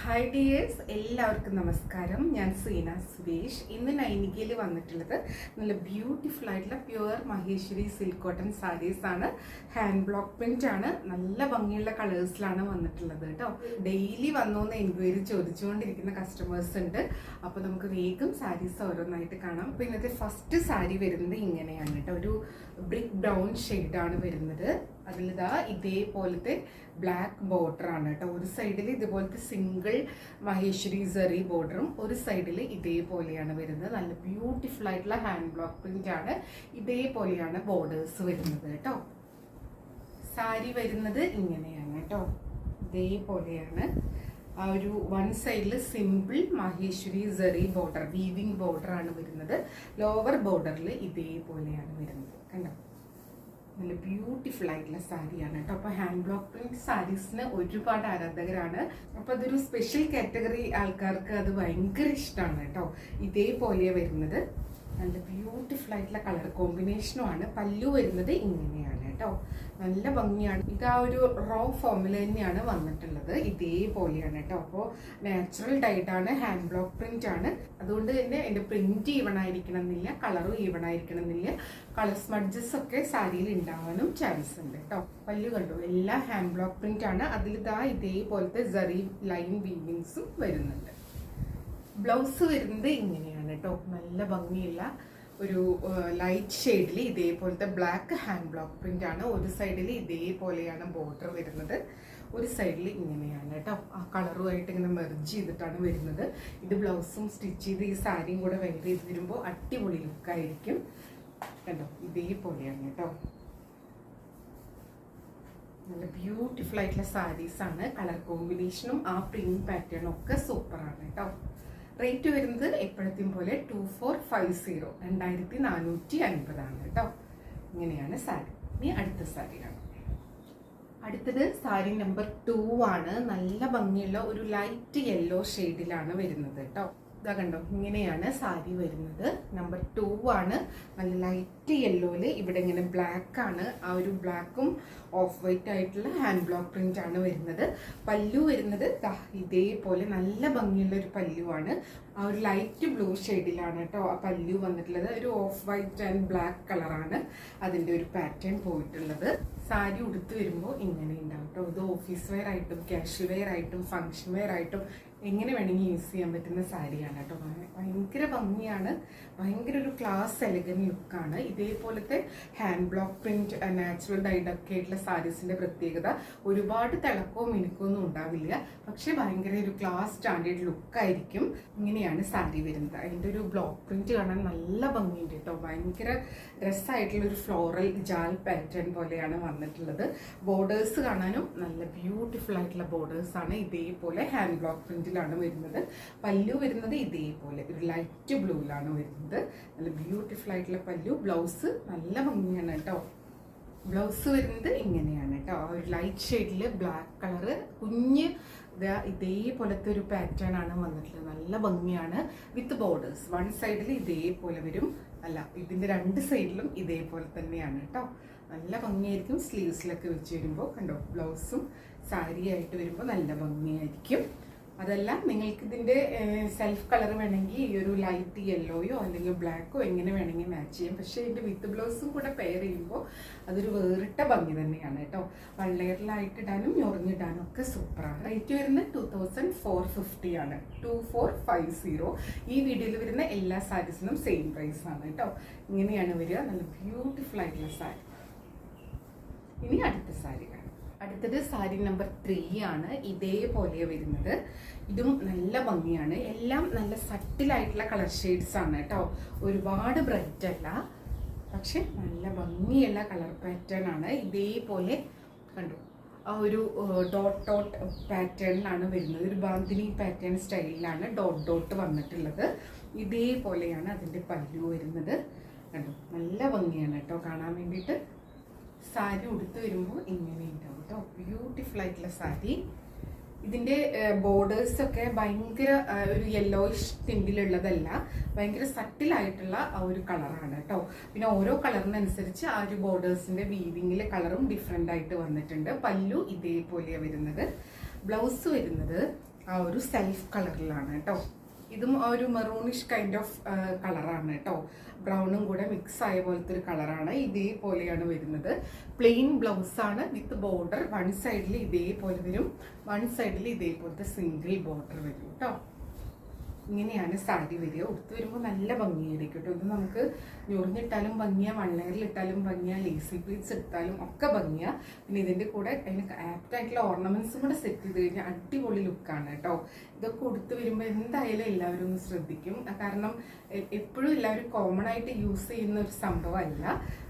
Hi dears, എല്ലാവർക്കും നമസ്കാരം. ഞാൻ സീന സുരേഷ്. ഇന്ന് നൈനികയിൽ വന്നിട്ടുള്ളത് നല്ല ബ്യൂട്ടിഫുൾ ആയിട്ടുള്ള pure Maheshwari silk cotton saris ആണ്. ഹാൻഡ് ബ്ലോക്ക് പ്രിന്റ് ആണ്. നല്ല ഭംഗിയുള്ള കളേഴ്സിലാണ് വന്നിട്ടുള്ളത് കേട്ടോ. ഡെയിലി വന്നോന്ന് എൻക്വയറി ചോദിച്ചുകൊണ്ടിരിക്കുന്ന കസ്റ്റമേഴ്സ് ഉണ്ട്. അപ്പോൾ നമുക്ക് വേഗം സാരീസ് ഓരോന്നായിട്ട് കാണാം. അപ്പോൾ ഇന്നത്തെ ഫസ്റ്റ് സാരി വരുന്നത് ഇങ്ങനെയാണ് കേട്ടോ. ഒരു ബ്രിക്ക് ബ്രൗൺ ഷെയ്ഡാണ് വരുന്നത്. അതിലിതാ ഇതേപോലത്തെ ബ്ലാക്ക് ബോർഡർ ആണ് കേട്ടോ. ഒരു സൈഡിൽ ഇതുപോലത്തെ സിംഗിൾ മഹേശ്വരി സെറി ബോർഡറും ഒരു സൈഡിൽ ഇതേപോലെയാണ് വരുന്നത്. നല്ല ബ്യൂട്ടിഫുൾ ആയിട്ടുള്ള ഹാൻഡ് ബ്ലോക്ക് പ്രിന്റ് ആണ്. ഇതേപോലെയാണ് ബോർഡേഴ്സ് വരുന്നത് കേട്ടോ. സാരി വരുന്നത് ഇങ്ങനെയാണ് കേട്ടോ. ഇതേപോലെയാണ്. ആ ഒരു വൺ സൈഡിൽ simple Maheshwari zari border, weaving border ആണ് വരുന്നത്. ലോവർ ബോർഡറിൽ ഇതേപോലെയാണ് വരുന്നത് കണ്ടോ. നല്ല ബ്യൂട്ടിഫുൾ ആയിട്ടുള്ള സാരിയാണ് കേട്ടോ. അപ്പോൾ ഹാൻഡ് ബ്ലോക്ക് പ്രിന്റ് സാരീസിന് ഒരുപാട് ആരാധകരാണ്. അപ്പോൾ അതൊരു സ്പെഷ്യൽ കാറ്റഗറി ആൾക്കാർക്ക് അത് ഭയങ്കര ഇഷ്ടമാണ് കേട്ടോ. ഇതേപോലെ വരുന്നത് നല്ല ബ്യൂട്ടിഫുൾ ആയിട്ടുള്ള കളർ കോമ്പിനേഷനുമാണ്. പല്ലു വരുന്നത് ഇങ്ങനെയാണ് കേട്ടോ. നല്ല ഭംഗിയാണ്. ഇത് ആ ഒരു റോ ഫോമിൽ തന്നെയാണ് വന്നിട്ടുള്ളത്. ഇതേപോലെയാണ് കേട്ടോ. അപ്പോൾ നാച്ചുറൽ ഡൈഡ് ആണ്, ഹാൻഡ് ബ്ലോക്ക് പ്രിന്റ് ആണ്. അതുകൊണ്ട് തന്നെ എൻ്റെ പ്രിന്റ് ഈവൺ ആയിരിക്കണം എന്നില്ല, കളറും ഈവൺ ആയിരിക്കണം എന്നില്ല. കളർ സ്മഡ്ജസ് ഒക്കെ സാരിയിൽ ഉണ്ടാവാനും ചാൻസ് ഉണ്ട് കേട്ടോ. പല്ലു കണ്ടു, എല്ലാം ഹാൻഡ് ബ്ലോക്ക് പ്രിന്റ് ആണ്. അതിലിതാ ഇതേപോലത്തെ സെറി ലൈൻ വീവിങ്സും വരുന്നുണ്ട്. ബ്ലൗസ് വരുന്നത് ഇങ്ങനെയാണ് കേട്ടോ. നല്ല ഭംഗിയുള്ള ഒരു ലൈറ്റ് ഷെയ്ഡിൽ ഇതേപോലത്തെ ബ്ലാക്ക് ഹാൻഡ് ബ്ലോക്ക് പ്രിന്റ് ആണ്. ഒരു സൈഡിൽ ഇതേപോലെയാണ് ബോർഡർ വരുന്നത്, ഒരു സൈഡിൽ ഇങ്ങനെയാണ് കേട്ടോ. ആ കളറുമായിട്ട് ഇങ്ങനെ മെർജ് ചെയ്തിട്ടാണ് വരുന്നത്. ഇത് ബ്ലൗസും സ്റ്റിച്ച് ചെയ്ത് ഈ സാരിയും കൂടെ വെയർ ചെയ്ത് വരുമ്പോൾ അടിപൊളി ലുക്കായിരിക്കും കണ്ടോ. ഇതേപോലെയാണ് കേട്ടോ. നല്ല ബ്യൂട്ടിഫുൾ ആയിട്ടുള്ള സാരീസ് ആണ്. കളർ കോമ്പിനേഷനും ആ പ്രിന്റ് പാറ്റേണും ഒക്കെ സൂപ്പറാണ് കേട്ടോ. റേറ്റ് വരുന്നത് എപ്പോഴത്തെയും പോലെ 2450, 2450 ആണ് കേട്ടോ. ഇങ്ങനെയാണ് സാരി. ഇനി അടുത്ത സാരി കാണാം. അടുത്തത് സാരി നമ്പർ 2 ആണ്. നല്ല ഭംഗിയുള്ള ഒരു ലൈറ്റ് യെല്ലോ ഷെയ്ഡിലാണ് വരുന്നത് കേട്ടോ. ഇതാ കണ്ടോ, ഇങ്ങനെയാണ് സാരി വരുന്നത്. നമ്പർ 2 ആണ്. നല്ല ലൈറ്റ് യെല്ലോയില് ഇവിടെ ഇങ്ങനെ ബ്ലാക്ക് ആണ്. ആ ഒരു ബ്ലാക്കും ഓഫ് വൈറ്റ് ആയിട്ടുള്ള ഹാൻഡ് ബ്ലോക്ക് പ്രിന്റ് ആണ് വരുന്നത്. പല്ലു വരുന്നത് ഇതേപോലെ നല്ല ഭംഗിയുള്ള ഒരു പല്ലുവാണ്. ആ ഒരു ലൈറ്റ് ബ്ലൂ ഷെയ്ഡിലാണ് കേട്ടോ ആ പല്ലു വന്നിട്ടുള്ളത്. ഒരു ഓഫ് വൈറ്റ് ആൻഡ് ബ്ലാക്ക് കളറാണ് അതിൻ്റെ ഒരു പാറ്റേൺ പോയിട്ടുള്ളത്. സാരി ഉടുത്ത് വരുമ്പോൾ ഇങ്ങനെ ഉണ്ടാവും കേട്ടോ. ഇത് ഓഫീസ് വെയർ ആയിട്ടും കാഷ്വൽ വെയർ ആയിട്ടും ഫങ്ഷൻ വെയർ ആയിട്ടും എങ്ങനെ വേണമെങ്കിൽ യൂസ് ചെയ്യാൻ പറ്റുന്ന സാരിയാണ് കേട്ടോ. ഭയങ്കര ഭംഗിയാണ്. ഭയങ്കര ഒരു ക്ലാസ് എലഗൻ ലുക്കാണ്. ഇതേപോലത്തെ ഹാൻഡ് ബ്ലോക്ക് പ്രിന്റ് നാച്ചുറൽ ഡൈഡൊക്കെ ആയിട്ടുള്ള സാരീസിന്റെ പ്രത്യേകത ഒരുപാട് തിളക്കോ മിനുക്കോ ഒന്നും ഉണ്ടാവില്ല. പക്ഷെ ഭയങ്കര ഒരു ക്ലാസ് സ്റ്റാൻഡേർഡ് ലുക്കായിരിക്കും. ഇങ്ങനെയാണ് സാരി വരുന്നത്. അതിൻ്റെ ഒരു ബ്ലോക്ക് പ്രിന്റ് കാണാൻ നല്ല ഭംഗിയുണ്ട് കേട്ടോ. ഭയങ്കര രസമായിട്ടുള്ള ഒരു ഫ്ലോറൽ ജാൽ പാറ്റേൺ പോലെയാണ് വന്നിട്ടുള്ളത്. ബോർഡേഴ്സ് കാണാനും നല്ല ബ്യൂട്ടിഫുൾ ആയിട്ടുള്ള ബോർഡേഴ്സ് ആണ്. ഇതേപോലെ ഹാൻഡ് ബ്ലോക്ക് പ്രിന്റിലാണ് വരുന്നത്. പല്ലു വരുന്നത് ഇതേപോലെ ഒരു ലൈറ്റ് ബ്ലൂയിലാണ് വരുന്നത്. നല്ല ബ്യൂട്ടിഫുൾ ആയിട്ടുള്ള പല്ലു. ബ്ലൗസ് നല്ല ഭംഗിയാണ് കേട്ടോ. ബ്ലൗസ് വരുന്നത് ഇങ്ങനെയാണ് കേട്ടോ. ഒരു ലൈറ്റ് ഷെയ്ഡിൽ ബ്ലാക്ക് കളറ് കുഞ്ഞ് ഇതേപോലത്തെ ഒരു പാറ്റേൺ ആണ് വന്നിട്ടുള്ളത്. നല്ല ഭംഗിയാണ്. വിത്ത് ബോർഡേഴ്സ് വൺ സൈഡിൽ ഇതേപോലെ വരും. അല്ല, ഇതിന്റെ രണ്ട് സൈഡിലും ഇതേപോലെ തന്നെയാണ് കേട്ടോ. നല്ല ഭംഗിയായിരിക്കും. സ്ലീവ്സിലൊക്കെ വെച്ച് വരുമ്പോൾ കണ്ടോ. ബ്ലൗസും സാരി ആയിട്ട് വരുമ്പോൾ നല്ല ഭംഗിയായിരിക്കും. അതല്ല, നിങ്ങൾക്ക് ഇതിന്റെ സെൽഫ് കളർ വേണമെങ്കിൽ ഈ ഒരു ലൈറ്റ് യെല്ലോയോ അല്ലെങ്കിൽ ബ്ലാക്കോ എങ്ങനെ വേണമെങ്കിൽ മാച്ച് ചെയ്യാം. പക്ഷേ ഇതിന്റെ വിത്ത് ബ്ലൗസും കൂടെ പെയർ ചെയ്യുമ്പോൾ അതൊരു വേറിട്ട ഭംഗി തന്നെയാണ് കേട്ടോ. വൺ ലെയറിലായിട്ട് ഇടാനും ഞൊറിഞ്ഞിടാനും ഒക്കെ സൂപ്പറാണ്. റേറ്റ് വരുന്നത് 2450 ആണ്. 2450. ഈ വീഡിയോയിൽ വരുന്ന എല്ലാ സാരീസിനും സെയിം പ്രൈസ് ആണ് കേട്ടോ. ഇങ്ങനെയാണ് വരിക. നല്ല ബ്യൂട്ടിഫുൾ ആയിട്ടുള്ള സാരി. ഇനി അടുത്ത സാരി. അടുത്തത് സാരി നമ്പർ 3 ആണ്. ഇതേപോലെ വരുന്നത്. ഇതും നല്ല ഭംഗിയാണ്. എല്ലാം നല്ല സട്ടിലായിട്ടുള്ള കളർ ഷെയ്ഡ്സ് ആണ് കേട്ടോ. ഒരുപാട് ബ്രൈറ്റ് അല്ല, പക്ഷെ നല്ല ഭംഗിയുള്ള കളർ പാറ്റേൺ ആണ്. ഇതേപോലെ കണ്ടു ആ ഒരു ഡോട്ട് ഡോട്ട് പാറ്റേണിലാണ് വരുന്നത്. ഒരു ബാന്തിനി പാറ്റേൺ സ്റ്റൈലിലാണ് ഡോട്ട് ഡോട്ട് വന്നിട്ടുള്ളത്. ഇതേപോലെയാണ് അതിൻ്റെ പല്ലു വരുന്നത്. കണ്ടു, നല്ല ഭംഗിയാണ് കേട്ടോ കാണാൻ വേണ്ടിയിട്ട്. സാരി ഉടുത്ത് വരുമ്പോൾ ഇങ്ങനെ ഉണ്ടാവും കേട്ടോ. ബ്യൂട്ടിഫുൾ ആയിട്ടുള്ള സാരി. ഇതിൻ്റെ ബോർഡേഴ്സൊക്കെ ഭയങ്കര ഒരു യെല്ലോയിഷ് ടിൻറ്റിലുള്ളതല്ല, ഭയങ്കര സട്ടിലായിട്ടുള്ള ആ ഒരു കളറാണ് കേട്ടോ. പിന്നെ ഓരോ കളറിനനുസരിച്ച് ആ ഒരു ബോർഡേഴ്സിൻ്റെ വീവിങ്ങിലെ കളറും ഡിഫറെൻ്റ് ആയിട്ട് വന്നിട്ടുണ്ട്. പല്ലു ഇതേപോലെയാണ് വരുന്നത്. ബ്ലൗസ് വരുന്നത് ആ ഒരു സെൽഫ് കളറിലാണ് കേട്ടോ. ഇതും ഒരു മെറൂണിഷ് കൈൻഡ് ഓഫ് കളറാണ് കേട്ടോ. ബ്രൗണും കൂടെ മിക്സ് ആയ പോലത്തെ ഒരു കളറാണ്. ഇതേപോലെയാണ് വരുന്നത്. പ്ലെയിൻ ബ്ലൗസ് ആണ് വിത്ത് ബോർഡർ. വൺ സൈഡിൽ ഇതേപോലെ വരും, വൺ സൈഡിൽ ഇതേപോലത്തെ സിംഗിൾ ബോർഡർ വരും കേട്ടോ. ഇങ്ങനെയാണ് സാരി വരിക. ഉടുത്ത് വരുമ്പോൾ നല്ല ഭംഗിയായിരിക്കും കേട്ടോ. ഇത് നമുക്ക് ഞൊറിഞ്ഞിട്ടാലും ഭംഗിയാ, വൺലെയറിലിട്ടാലും ഭംഗിയാ, ലേസി പ്ലീറ്റ്സ് ഇട്ടാലും ഒക്കെ ഭംഗിയാ. പിന്നെ ഇതിൻ്റെ കൂടെ അതിന് ആപ്റ്റായിട്ടുള്ള ഓർണമെന്റ്സും കൂടെ സെറ്റ് ചെയ്ത് കഴിഞ്ഞാൽ അടിപൊളി ലുക്കാണ് കേട്ടോ. ഇതൊക്കെ ഉടുത്ത് വരുമ്പോൾ എന്തായാലും എല്ലാവരും ഒന്ന് ശ്രദ്ധിക്കും. കാരണം എപ്പോഴും എല്ലാവരും കോമൺ ആയിട്ട് യൂസ് ചെയ്യുന്ന ഒരു സംഭവമല്ല.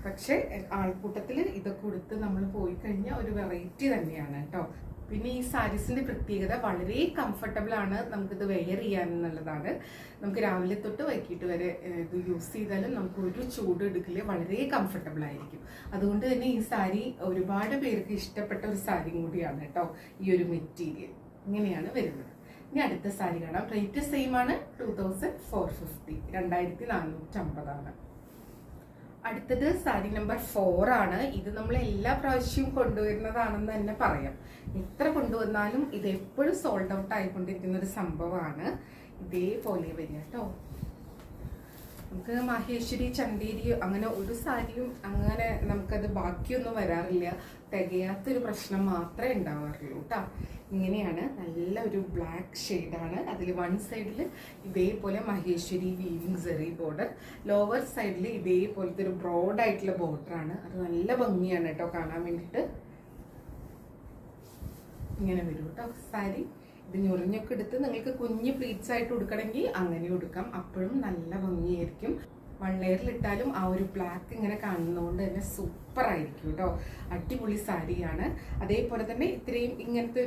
പക്ഷെ ആൾക്കൂട്ടത്തിൽ ഇതൊക്കെ ഉടുത്ത് നമ്മൾ പോയി കഴിഞ്ഞാൽ ഒരു വെറൈറ്റി തന്നെയാണ് കേട്ടോ. പിന്നെ ഈ സാരീസിന്റെ പ്രത്യേകത വളരെ കംഫർട്ടബിൾ ആണ്. നമുക്കിത് വെയർ ചെയ്യാൻ എന്നുള്ളതാണ്. നമുക്ക് രാവിലെ തൊട്ട് വൈകിട്ട് വരെ ഇത് യൂസ് ചെയ്താലും നമുക്ക് ഒരു ചൂട് എടുക്കില്ല, വളരെ കംഫർട്ടബിൾ ആയിരിക്കും. അതുകൊണ്ട് തന്നെ ഈ സാരി ഒരുപാട് പേർക്ക് ഇഷ്ടപ്പെട്ട ഒരു സാരി കൂടിയാണ് കേട്ടോ ഈ ഒരു മെറ്റീരിയൽ. ഇങ്ങനെയാണ് വരുന്നത്. ഇനി അടുത്ത സാരി കാണാം. റേറ്റ് സെയിം ആണ്, 2450, 2450. അടുത്തത് സാരി നമ്പർ 4 ആണ്. ഇത് നമ്മൾ എല്ലാ പ്രാവശ്യവും കൊണ്ടുവരുന്നതാണെന്ന് തന്നെ പറയാം. എത്ര കൊണ്ടുവന്നാലും ഇത് എപ്പോഴും സോൾഡ് ഔട്ട് ആയിക്കൊണ്ടിരിക്കുന്ന ഒരു സംഭവമാണ്. ഇതേപോലെ വരിക കേട്ടോ. നമുക്ക് മാഹേശ്വരി, ചന്തേരി അങ്ങനെ ഒരു സാരിയും അങ്ങനെ നമുക്കത് ബാക്കിയൊന്നും വരാറില്ല. തികയാത്തൊരു പ്രശ്നം മാത്രമേ ഉണ്ടാവാറുള്ളൂ കേട്ടോ. ഇങ്ങനെയാണ്, നല്ല ഒരു ബ്ലാക്ക് ഷെയ്ഡാണ്. അതിൽ വൺ സൈഡിൽ ഇതേപോലെ മഹേശ്വരി വീവിങ് സെറി ബോർഡർ, ലോവർ സൈഡിൽ ഇതേപോലത്തെ ഒരു ബ്രോഡായിട്ടുള്ള ബോർഡറാണ്. അത് നല്ല ഭംഗിയാണ് കേട്ടോ കാണാൻ വേണ്ടിയിട്ട്. ഇങ്ങനെ വരും കേട്ടോ സാരി. ഇത് ഞൊറിഞ്ഞൊക്കെ എടുത്ത് നിങ്ങൾക്ക് കുഞ്ഞ് പ്ലീറ്റ്സ് ആയിട്ട് ഉടുക്കണമെങ്കിൽ അങ്ങനെ ഉടുക്കാം, അപ്പോഴും നല്ല ഭംഗിയായിരിക്കും. വൺ ലെയറിലിട്ടാലും ആ ഒരു ബ്ലാക്ക് ഇങ്ങനെ കാണുന്നതുകൊണ്ട് തന്നെ സൂപ്പർ ആയിരിക്കും കേട്ടോ. അടിപൊളി സാരിയാണ്. അതേപോലെ തന്നെ ഇത്രയും ഇങ്ങനത്തെ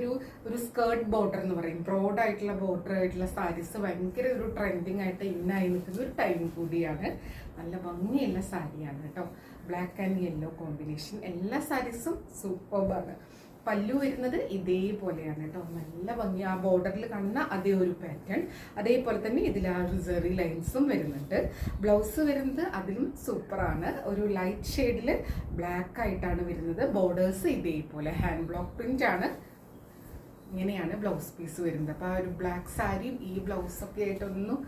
ഒരു സ്കേർട്ട് ബോർഡർ എന്ന് പറയും, ബ്രോഡായിട്ടുള്ള ബോർഡർ ആയിട്ടുള്ള സാരീസ് ഭയങ്കര ഒരു ട്രെൻഡിങ് ആയിട്ട് ഇന്നായി നിൽക്കുന്ന ഒരു ടൈം കൂടിയാണ്. നല്ല ഭംഗിയുള്ള സാരിയാണ് കേട്ടോ. Black and yellow combination. എല്ലാ സാരീസും സൂപ്പർബാണ്. പല്ലു വരുന്നത് ഇതേപോലെയാണ് കേട്ടോ. നല്ല ഭംഗി. ആ ബോർഡറിൽ കാണുന്ന അതേ ഒരു പാറ്റേൺ, അതേപോലെ തന്നെ ഇതിൽ ആ ഒരു സെറി ലൈൻസും വരുന്നുണ്ട്. ബ്ലൗസ് വരുന്നത് അതിലും സൂപ്പറാണ്. ഒരു ലൈറ്റ് ഷെയ്ഡിൽ ബ്ലാക്ക് ആയിട്ടാണ് വരുന്നത്. ബോർഡേഴ്സ് ഇതേപോലെ ഹാൻഡ് ബ്ലോക്ക് പ്രിന്റ് ആണ്. ഇങ്ങനെയാണ് ബ്ലൗസ് പീസ് വരുന്നത്. അപ്പോൾ ആ ഒരു ബ്ലാക്ക് സാരിയും ഈ ബ്ലൗസൊക്കെ ആയിട്ടൊന്നും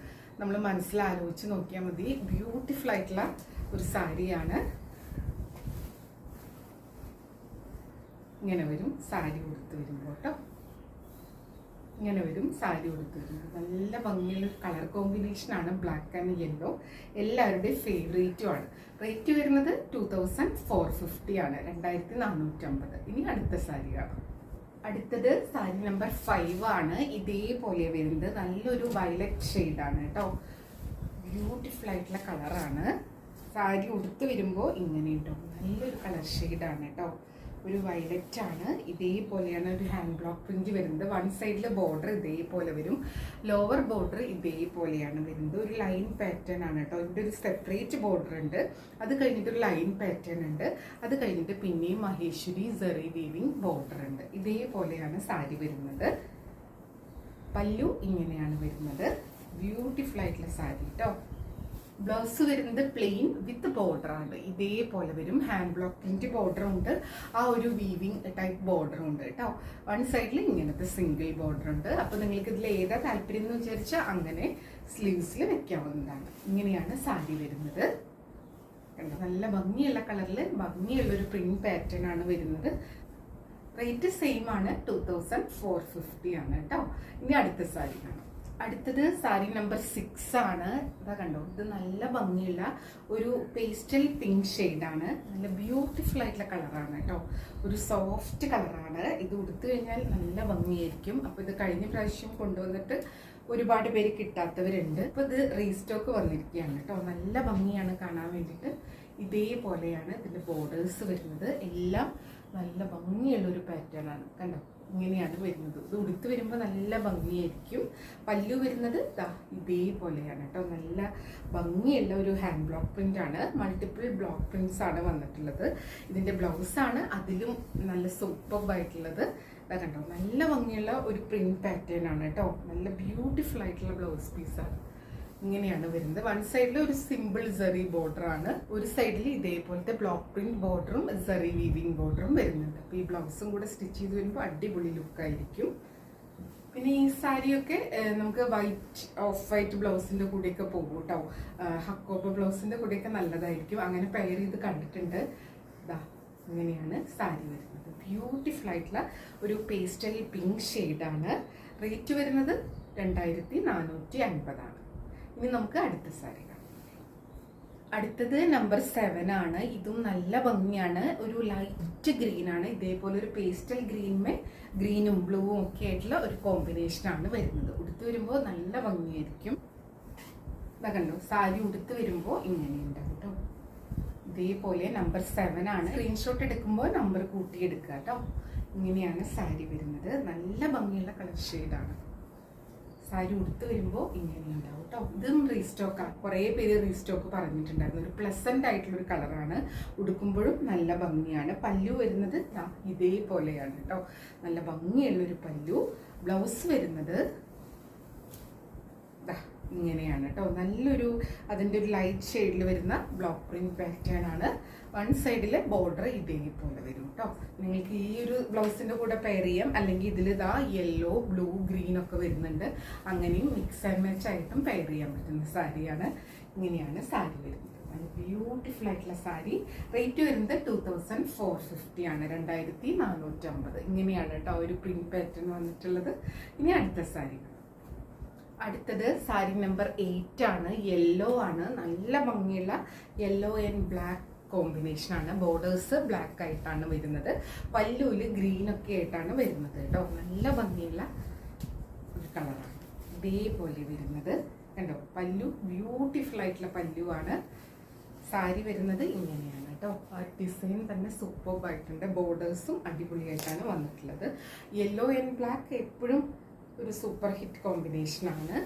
നമ്മൾ മനസ്സിലാലോചിച്ച് നോക്കിയാൽ മതി. ബ്യൂട്ടിഫുൾ ആയിട്ടുള്ള ഒരു സാരിയാണ്. ഇങ്ങനെ വരും സാരി ഉടുത്ത് വരുമ്പോൾ കേട്ടോ. ഇങ്ങനെ വരും സാരി ഉടുത്ത് വരുമ്പോൾ. നല്ല ഭംഗിയുള്ള കളർ കോമ്പിനേഷനാണ്, ബ്ലാക്ക് ആൻഡ് യെല്ലോ. എല്ലാവരുടെയും ഫേവറേറ്റും ആണ്. റേറ്റ് വരുന്നത് 2450 ആണ്, 2450. ഇനി അടുത്ത സാരി കാണാം. അടുത്തത് സാരി നമ്പർ 5 ആണ്. ഇതേപോലെ വരുന്നത് നല്ലൊരു വയലറ്റ് ഷെയ്ഡാണ് കേട്ടോ. ബ്യൂട്ടിഫുൾ ആയിട്ടുള്ള കളറാണ്. സാരി ഉടുത്ത് വരുമ്പോൾ ഇങ്ങനെ കേട്ടോ, നല്ലൊരു കളർ ഷെയ്ഡാണ് കേട്ടോ. ഒരു വയലറ്റ് ആണ്. ഇതേപോലെയാണ് ഒരു ഹാൻഡ് ബ്ലോക്ക് പ്രിന്റ് വരുന്നത്. വൺ സൈഡിൽ ബോർഡർ ഇതേപോലെ വരും, ലോവർ ബോർഡർ ഇതേപോലെയാണ് വരുന്നത്. ഒരു ലൈൻ പാറ്റേൺ ആണ് കേട്ടോ. ഇതിൻ്റെ ഒരു സെപ്പറേറ്റ് ബോർഡർ ഉണ്ട്, അത് കഴിഞ്ഞിട്ട് ഒരു ലൈൻ പാറ്റേൺ ഉണ്ട്, അത് കഴിഞ്ഞിട്ട് പിന്നെയും മഹേശ്വരി സെറി വീവിങ് ബോർഡർ ഉണ്ട്. ഇതേപോലെയാണ് സാരി വരുന്നത്. പല്ലു ഇങ്ങനെയാണ് വരുന്നത്. ബ്യൂട്ടിഫുൾ ആയിട്ടുള്ള സാരി കേട്ടോ. ബ്ലൗസ് വരുന്നത് പ്ലെയിൻ വിത്ത് ബോർഡർ ആണ്. ഇതേപോലെ വരും. ഹാൻഡ് ബ്ലോക്ക് പ്രിന്റ് ബോർഡർ ഉണ്ട്, ആ ഒരു വീവിങ് ടൈപ്പ് ബോർഡർ ഉണ്ട് കേട്ടോ. വൺ സൈഡിൽ ഇങ്ങനത്തെ സിംഗിൾ ബോർഡർ ഉണ്ട്. അപ്പോൾ നിങ്ങൾക്ക് ഇതിൽ ഏതാ താല്പര്യം എന്ന് വിചാരിച്ചാൽ അങ്ങനെ സ്ലീവ്സിൽ വെക്കാവുന്നതാണ്. ഇങ്ങനെയാണ് സാരി വരുന്നത്. കണ്ടോ, നല്ല ഭംഗിയുള്ള കളറിൽ ഭംഗിയുള്ളൊരു പ്രിന്റ് പാറ്റേൺ ആണ് വരുന്നത്. റേറ്റ് സെയിം ആണ്, 2450 ആണ് കേട്ടോ. ഇനി അടുത്ത സാരി കാണാം. അടുത്തത് സാരി നമ്പർ 6 ആണ്. ഇതാ കണ്ടോ, ഇത് നല്ല ഭംഗിയുള്ള ഒരു പേസ്റ്റൽ പിങ്ക് ഷെയ്ഡാണ്. നല്ല ബ്യൂട്ടിഫുൾ ആയിട്ടുള്ള കളറാണ് കേട്ടോ. ഒരു സോഫ്റ്റ് കളറാണ്. ഇത് ഉടുത്തു കഴിഞ്ഞാൽ നല്ല ഭംഗിയായിരിക്കും. അപ്പോൾ ഇത് കഴിഞ്ഞ പ്രാവശ്യം കൊണ്ടുവന്നിട്ട് ഒരുപാട് പേര് കിട്ടാത്തവരുണ്ട്. അപ്പോൾ ഇത് റീസ്റ്റോക്ക് വന്നിരിക്കുകയാണ് കേട്ടോ. നല്ല ഭംഗിയാണ് കാണാൻ വേണ്ടിയിട്ട്. ഇതേപോലെയാണ് ഇതിൻ്റെ ബോർഡേഴ്സ് വരുന്നത്. എല്ലാം നല്ല ഭംഗിയുള്ളൊരു പാറ്റേൺ ആണ്. കണ്ടോ, ഇങ്ങനെയാണ് വരുന്നത്. ഇത് ഉടുത്ത് വരുമ്പോൾ നല്ല ഭംഗിയായിരിക്കും. പല്ലു വരുന്നത് ഇതേപോലെയാണ് കേട്ടോ. നല്ല ഭംഗിയുള്ള ഒരു ഹാൻഡ് ബ്ലോക്ക് പ്രിന്റ് ആണ്. മൾട്ടിപ്പിൾ ബ്ലോക്ക് പ്രിന്റ്സ് ആണ് വന്നിട്ടുള്ളത്. ഇതിൻ്റെ ബ്ലൗസാണ് അതിലും നല്ല സൂപ്പർബായിട്ടുള്ളത്. കണ്ടോ, നല്ല ഭംഗിയുള്ള ഒരു പ്രിന്റ് പാറ്റേൺ ആണ് കേട്ടോ. നല്ല ബ്യൂട്ടിഫുൾ ആയിട്ടുള്ള ബ്ലൗസ് പീസാണ്. ഇങ്ങനെയാണ് വരുന്നത്. വൺ സൈഡിൽ ഒരു സിമ്പിൾ സെറി ബോർഡർ ആണ്, ഒരു സൈഡിൽ ഇതേപോലത്തെ ബ്ലോക്ക് പ്രിന്റ് ബോർഡറും സെറി വീവിങ് ബോർഡറും വരുന്നുണ്ട്. അപ്പോൾ ഈ ബ്ലൗസും കൂടെ സ്റ്റിച്ച് ചെയ്ത് വരുമ്പോൾ അടിപൊളി ലുക്കായിരിക്കും. പിന്നെ ഈ സാരിയൊക്കെ നമുക്ക് ഓഫ് വൈറ്റ് ബ്ലൗസിന്റെ കൂടെയൊക്കെ പോകും കേട്ടോ. ഹക്കോപ്പ ബ്ലൗസിന്റെ കൂടെയൊക്കെ നല്ലതായിരിക്കും. അങ്ങനെ പെയർ ചെയ്ത് കണ്ടിട്ടുണ്ട്. ഇതാ ഇങ്ങനെയാണ് സാരി വരുന്നത്. ബ്യൂട്ടിഫുൾ ആയിട്ടുള്ള ഒരു പേസ്റ്റൽ പിങ്ക് ഷെയ്ഡാണ്. റേറ്റ് വരുന്നത് 2450 ആണ്. ഇനി നമുക്ക് അടുത്ത സാരി കാണാം. അടുത്തത് നമ്പർ 7 ആണ്. ഇതും നല്ല ഭംഗിയാണ്. ഒരു ലൈറ്റ് ഗ്രീൻ ആണ്. ഇതേപോലെ ഒരു പേസ്റ്റൽ ഗ്രീനും ബ്ലൂവും ഒക്കെ ആയിട്ടുള്ള ഒരു കോമ്പിനേഷൻ ആണ് വരുന്നത്. ഉടുത്ത് വരുമ്പോൾ നല്ല ഭംഗിയായിരിക്കും. ഇതാ കണ്ടോ, സാരി ഉടുത്ത് വരുമ്പോൾ ഇങ്ങനെ ഉണ്ടാവും കേട്ടോ. ഇതേപോലെ നമ്പർ 7 ആണ്. സ്ക്രീൻഷോട്ട് എടുക്കുമ്പോൾ നമ്പർ കൂട്ടിയെടുക്കുക കേട്ടോ. ഇങ്ങനെയാണ് സാരി വരുന്നത്. നല്ല ഭംഗിയുള്ള കളർ ഷെയ്ഡാണ്. സാരി ഉടുത്ത് വരുമ്പോൾ ഇങ്ങനെ ഉണ്ടാവും കേട്ടോ. ഇതും റീസ്റ്റോക്കാണ്. കുറേ പേര് റീസ്റ്റോക്ക് പറഞ്ഞിട്ടുണ്ടായിരുന്നു. ഒരു പ്ലസന്റ് ആയിട്ടുള്ളൊരു കളറാണ്. ഉടുക്കുമ്പോഴും നല്ല ഭംഗിയാണ്. പല്ലു വരുന്നത് ഇതേപോലെയാണ് കേട്ടോ. നല്ല ഭംഗിയുള്ളൊരു പല്ലു. ബ്ലൗസ് വരുന്നത് ഇങ്ങനെയാണ് കേട്ടോ. നല്ലൊരു അതിൻ്റെ ഒരു ലൈറ്റ് ഷെയ്ഡിൽ വരുന്ന ബ്ലോക്ക് പ്രിന്റ് പാറ്റേൺ ആണ്. വൺ സൈഡിലെ ബോർഡർ ഇതേപോലെ വരും കേട്ടോ. നിങ്ങൾക്ക് ഈ ഒരു ബ്ലൗസിന്റെ കൂടെ പെയർ ചെയ്യാം. അല്ലെങ്കിൽ ഇതിൽ യെല്ലോ, ബ്ലൂ, ഗ്രീൻ ഒക്കെ വരുന്നുണ്ട്. അങ്ങനെയും മിക്സ് ആൻഡ് മാച്ച് ആയിട്ടും പെയർ ചെയ്യാൻ പറ്റുന്ന സാരിയാണ്. ഇങ്ങനെയാണ് സാരി വരുന്നത്. നല്ല ബ്യൂട്ടിഫുൾ ആയിട്ടുള്ള സാരി. റേറ്റ് വരുന്നത് 2450 ആണ്. 2450. ഇങ്ങനെയാണ് കേട്ടോ ഒരു പ്രിന്റ് പാറ്റേൺ വന്നിട്ടുള്ളത്. ഇനി അടുത്ത സാരി. അടുത്തത് സാരി നമ്പർ 8 ആണ്. യെല്ലോ ആണ്. നല്ല ഭംഗിയുള്ള യെല്ലോ ആൻഡ് ബ്ലാക്ക് കോമ്പിനേഷൻ ആണ്. ബോർഡേഴ്സ് ബ്ലാക്ക് ആയിട്ടാണ് വരുന്നത്. പല്ലുവില് ഗ്രീൻ ഒക്കെ ആയിട്ടാണ് വരുന്നത് കേട്ടോ. നല്ല ഭംഗിയുള്ള ഒരു കളറാണ്. ഇതേപോലെ വരുന്നത് കണ്ടോ. പല്ലു ബ്യൂട്ടിഫുൾ ആയിട്ടുള്ള പല്ലുവാണ്. സാരി വരുന്നത് ഇങ്ങനെയാണ് കേട്ടോ. ആ ഡിസൈൻ തന്നെ സൂപ്പർബ് ആയിട്ടുണ്ട്. ബോർഡേഴ്സും അടിപൊളിയായിട്ടാണ് വന്നിട്ടുള്ളത്. യെല്ലോ ആൻഡ് ബ്ലാക്ക് എപ്പോഴും ഒരു സൂപ്പർ ഹിറ്റ് കോമ്പിനേഷൻ ആണ്.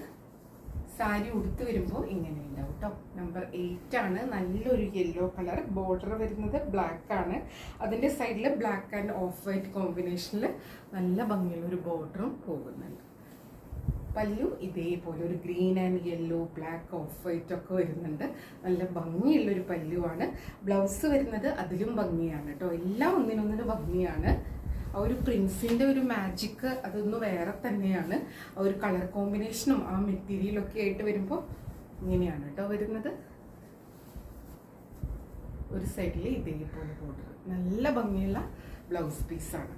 സാരി ഉടുത്ത് വരുമ്പോൾ ഇങ്ങനെ ഉണ്ടാവും കേട്ടോ. നമ്പർ 8 ആണ്. നല്ലൊരു യെല്ലോ കളർ. ബോർഡർ വരുന്നത് ബ്ലാക്ക് ആണ്. അതിൻ്റെ സൈഡിൽ ബ്ലാക്ക് ആൻഡ് ഓഫ് വൈറ്റ് കോമ്പിനേഷനിൽ നല്ല ഭംഗിയുള്ള ഒരു ബോർഡറും പോകുന്നുണ്ട്. പല്ലു ഇതേപോലെ ഒരു green and yellow, black, of white ഒക്കെ വരുന്നുണ്ട്. നല്ല ഭംഗിയുള്ളൊരു പല്ലുവാണ്. ബ്ലൗസ് വരുന്നത് അതിലും ഭംഗിയാണ് കേട്ടോ. എല്ലാം ഒന്നിനൊന്നിന് ഭംഗിയാണ്. ആ ഒരു പ്രിൻസിന്റെ ഒരു മാജിക് അതൊന്ന് വേറെ തന്നെയാണ്. ആ ഒരു കളർ കോമ്പിനേഷനും ആ മെറ്റീരിയലൊക്കെ ആയിട്ട് വരുമ്പോൾ ഇങ്ങനെയാണ് കേട്ടോ വരുന്നത്. ഒരു സൈഡിൽ ഇതേപോലെ ബോർഡർ. നല്ല ഭംഗിയുള്ള ബ്ലൗസ് പീസാണ്.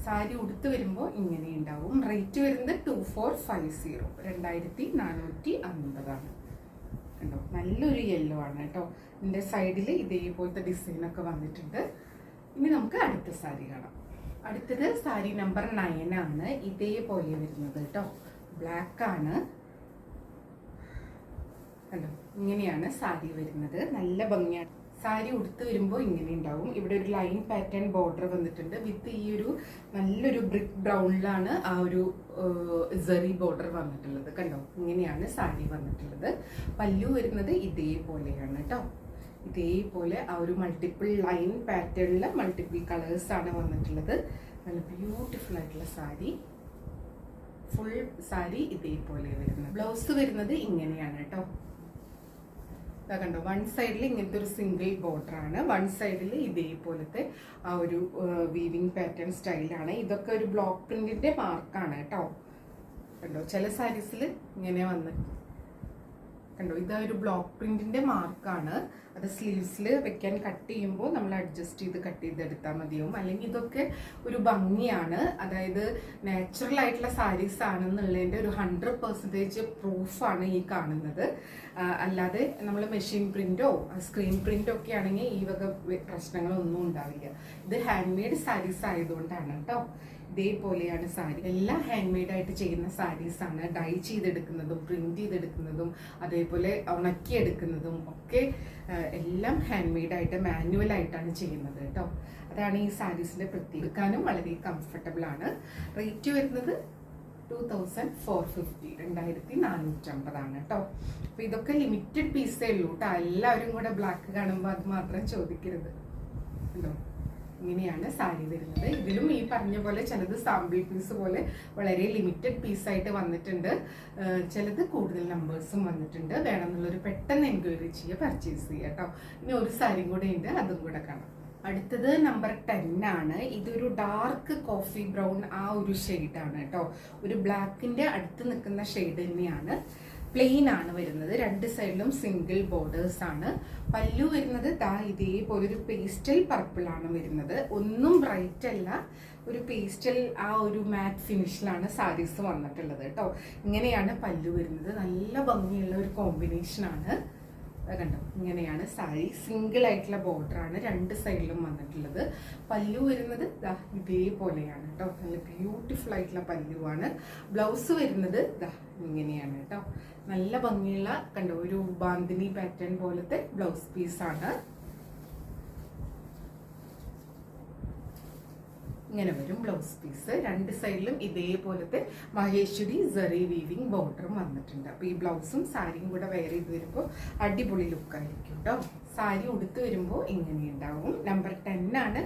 സാരി ഉടുത്ത് വരുമ്പോൾ ഇങ്ങനെ ഉണ്ടാവും. റേറ്റ് വരുന്നത് 2450. 2450 ആണ് കണ്ടോ. നല്ലൊരു യെല്ലോ ആണ് കേട്ടോ. ഇതിന്റെ സൈഡിൽ ഇതേപോലത്തെ ഡിസൈനൊക്കെ വന്നിട്ടുണ്ട്. ഇനി നമുക്ക് അടുത്ത സാരി കാണാം. അടുത്തത് സാരി നമ്പർ 9 ആണ്. ഇതേപോലെ വരുന്നത് കേട്ടോ. ബ്ലാക്ക് ആണ് കണ്ടോ. ഇങ്ങനെയാണ് സാരി വരുന്നത്. നല്ല ഭംഗിയാണ്. സാരി ഉടുത്ത് വരുമ്പോൾ ഇങ്ങനെ ഉണ്ടാവും. ഇവിടെ ഒരു ലൈൻ പാറ്റേൺ ബോർഡർ വന്നിട്ടുണ്ട്. വിത്ത് ഈ ഒരു നല്ലൊരു ബ്രിക്ക് ബ്രൗണിലാണ് ആ ഒരു സെറി ബോർഡർ വന്നിട്ടുള്ളത് കണ്ടോ. ഇങ്ങനെയാണ് സാരി വന്നിട്ടുള്ളത്. പല്ലു വരുന്നത് ഇതേപോലെയാണ് കേട്ടോ. ഇതേപോലെ ആ ഒരു മൾട്ടിപ്പിൾ ലൈൻ പാറ്റേണിൽ മൾട്ടിപ്പിൾ കളേഴ്സ് ആണ് വന്നിട്ടുള്ളത്. നല്ല ബ്യൂട്ടിഫുൾ ആയിട്ടുള്ള സാരി. ഫുൾ സാരി ഇതേപോലെ വരുന്നത്. ബ്ലൗസ് വരുന്നത് ഇങ്ങനെയാണ് കേട്ടോ. കണ്ടോ. വൺ സൈഡിൽ ഇങ്ങനത്തെ ഒരു സിംഗിൾ ബോർഡർ ആണ്. വൺ സൈഡിൽ ഇതേപോലത്തെ ആ ഒരു വീവിങ് പാറ്റേൺ സ്റ്റൈലാണ്. ഇതൊക്കെ ഒരു ബ്ലോക്ക് പ്രിന്റിന്റെ മാർക്കാണ് കേട്ടോ. കണ്ടോ. ചില സാരീസിൽ ഇങ്ങനെ വന്നിട്ട് കണ്ടോ. ഇതാ ഒരു ബ്ലോക്ക് പ്രിന്റിന്റെ മാർക്കാണ്. അത് സ്ലീവ്സിൽ വെക്കാൻ കട്ട് ചെയ്യുമ്പോൾ നമ്മൾ അഡ്ജസ്റ്റ് ചെയ്ത് കട്ട് ചെയ്തെടുത്താൽ മതിയാവും. അല്ലെങ്കിൽ ഇതൊക്കെ ഒരു ഭംഗിയാണ്. അതായത് നാച്ചുറൽ ആയിട്ടുള്ള സാരീസ് ആണെന്നുള്ളതിൻ്റെ ഒരു 100% പ്രൂഫാണ് ഈ കാണുന്നത്. അല്ലാതെ നമ്മൾ മെഷീൻ പ്രിന്റോ സ്ക്രീൻ പ്രിന്റോ ഒക്കെ ആണെങ്കിൽ ഈ വക പ്രശ്നങ്ങളൊന്നും ഉണ്ടാവില്ല. ഇത് ഹാൻഡ് മെയ്ഡ് സാരീസ് ആയതുകൊണ്ടാണ് കേട്ടോ. ഇതേപോലെയാണ് സാരി. എല്ലാം ഹാൻഡ് മെയ്ഡ് ആയിട്ട് ചെയ്യുന്ന സാരീസ് ആണ്. ഡൈ ചെയ്തെടുക്കുന്നതും പ്രിന്റ് ചെയ്തെടുക്കുന്നതും അതേപോലെ ഉണക്കിയെടുക്കുന്നതും ഒക്കെ എല്ലാം ഹാൻഡ് മെയ്ഡ് ആയിട്ട് മാനുവൽ ആയിട്ടാണ് ചെയ്യുന്നത് കേട്ടോ. അതാണ് ഈ സാരീസിന്റെ പ്രത്യേകത. എടുക്കാനും വളരെ കംഫർട്ടബിൾ ആണ്. റേറ്റ് വരുന്നത് 2450. 2450 ആണ് കേട്ടോ. അപ്പൊ ഇതൊക്കെ ലിമിറ്റഡ് പീസേ ഉള്ളൂ കേട്ടോ. എല്ലാവരും കൂടെ ബ്ലാക്ക് കാണുമ്പോൾ അത് മാത്രം ചോദിക്കരുത് കേട്ടോ. ഇങ്ങനെയാണ് സാരി വരുന്നത്. ഇതിലും ഈ പറഞ്ഞ പോലെ ചിലത് സാമ്പിൾ പീസ് പോലെ വളരെ ലിമിറ്റഡ് പീസായിട്ട് വന്നിട്ടുണ്ട്. ചിലത് കൂടുതൽ നമ്പേഴ്സും വന്നിട്ടുണ്ട്. വേണമെന്നുള്ളൊരു പെട്ടെന്ന് എൻക്വയറി ചെയ്യുക, പർച്ചേസ് ചെയ്യുക കേട്ടോ. ഇനി ഒരു സാരിയും കൂടെ ഉണ്ട്, അതും കൂടെ കാണാം. അടുത്തത് നമ്പർ 10 ആണ്. ഇതൊരു ഡാർക്ക് കോഫി ബ്രൗൺ ആ ഒരു ഷെയ്ഡാണ് കേട്ടോ. ഒരു ബ്ലാക്കിന്റെ അടുത്ത് നിൽക്കുന്ന ഷെയ്ഡ് തന്നെയാണ്. പ്ലെയിൻ ആണ് വരുന്നത്. രണ്ട് സൈഡിലും സിംഗിൾ ബോർഡേഴ്സ് ആണ്. പല്ലു വരുന്നത് ദാ ഇതേപോലെ ഒരു പേസ്റ്റൽ പർപ്പിൾ ആണ് വരുന്നത്. ഒന്നും ബ്രൈറ്റ് അല്ല, ഒരു പേസ്റ്റൽ ആ ഒരു മാറ്റ് ഫിനിഷിലാണ് സാരീസ് വന്നിട്ടുള്ളത് കേട്ടോ. ഇങ്ങനെയാണ് പല്ലു വരുന്നത്. നല്ല ഭംഗിയുള്ള ഒരു കോമ്പിനേഷൻ ആണ്. കണ്ടോ, ഇങ്ങനെയാണ് സാരി. സിംഗിൾ ആയിട്ടുള്ള ബോർഡർ ആണ് രണ്ട് സൈഡിലും വന്നിട്ടുള്ളത്. പല്ലു വരുന്നത് ദാ ഇതേപോലെയാണ് കേട്ടോ. നല്ല ബ്യൂട്ടിഫുൾ ആയിട്ടുള്ള പല്ലുവാണ്. ബ്ലൗസ് വരുന്നത് ദാ ഇങ്ങനെയാണ് കേട്ടോ. നല്ല ഭംഗിയുള്ള കണ്ടോ ഒരു ബാന്തിനി പാറ്റേൺ പോലത്തെ ബ്ലൗസ് പീസാണ്. ഇങ്ങനെ വരും ബ്ലൗസ് പീസ്. രണ്ട് സൈഡിലും ഇതേപോലത്തെ മഹേശ്വരി സറി വീവിങ് ബോർഡറും വന്നിട്ടുണ്ട്. അപ്പോൾ ഈ ബ്ലൗസും സാരിയും കൂടെ വെയർ ചെയ്ത് വരുമ്പോൾ അടിപൊളി ലുക്കായിരിക്കും കേട്ടോ. സാരി ഉടുത്ത് വരുമ്പോൾ ഇങ്ങനെയുണ്ടാവും. നമ്പർ 10 ആണ്.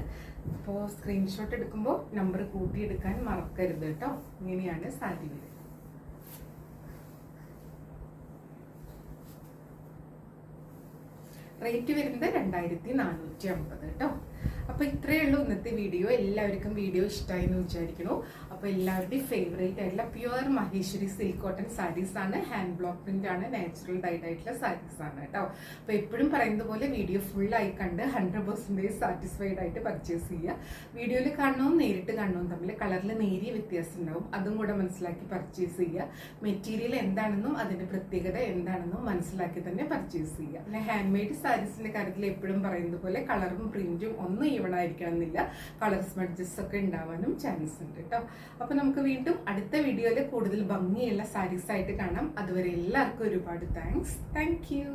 അപ്പോൾ സ്ക്രീൻഷോട്ട് എടുക്കുമ്പോൾ നമ്പർ കൂട്ടിയെടുക്കാൻ മറക്കരുത് കേട്ടോ. ഇങ്ങനെയാണ് സാരി വരുന്നത്. റേറ്റ് വരുന്നത് 2450 കേട്ടോ. അപ്പോൾ ഇത്രയേ ഉള്ളൂ ഇന്നത്തെ വീഡിയോ. എല്ലാവർക്കും വീഡിയോ ഇഷ്ടമായി എന്ന് വിചാരിക്കുന്നു. അപ്പോൾ എല്ലാവരുടെയും ഫേവറേറ്റ് ആയിട്ടുള്ള pure Maheshwari silk cotton saris ആണ്. ഹാൻഡ് ബ്ലോക്ക് പ്രിന്റ് ആണ്. നാച്ചുറൽ ഡൈഡ് ആയിട്ടുള്ള സാരീസ് ആണ് കേട്ടോ. അപ്പോൾ എപ്പോഴും പറയുന്നത് പോലെ വീഡിയോ ഫുള്ളായി കണ്ട് 100% സാറ്റിസ്ഫൈഡ് ആയിട്ട് പർച്ചേസ് ചെയ്യുക. വീഡിയോയിൽ കാണുന്നതും നേരിട്ട് കാണുന്നതും തമ്മിൽ കളറിൽ നേരിയ വ്യത്യാസം ഉണ്ടാവും. അതും കൂടെ മനസ്സിലാക്കി പർച്ചേസ് ചെയ്യുക. മെറ്റീരിയൽ എന്താണെന്നും അതിന്റെ പ്രത്യേകത എന്താണെന്നും മനസ്സിലാക്കി തന്നെ പർച്ചേസ് ചെയ്യുക. പിന്നെ ഹാൻഡ് മെയ്ഡ് സാരീസിന്റെ കാര്യത്തിൽ എപ്പോഴും പറയുന്നത് പോലെ കളറും പ്രിന്റും ഒന്നും ഈവൺ ആയിരിക്കണമെന്നില്ല. കളർ സ്മഡ്ജസ് ഒക്കെ ഉണ്ടാവാനും ചാൻസ് ഉണ്ട് കേട്ടോ. അപ്പൊ നമുക്ക് വീണ്ടും അടുത്ത വീഡിയോയിൽ കൂടുതൽ ഭംഗിയുള്ള സാരീസ് ആയിട്ട് കാണാം. അതുവരെ എല്ലാവർക്കും ഒരുപാട് താങ്ക്സ്. Thank you.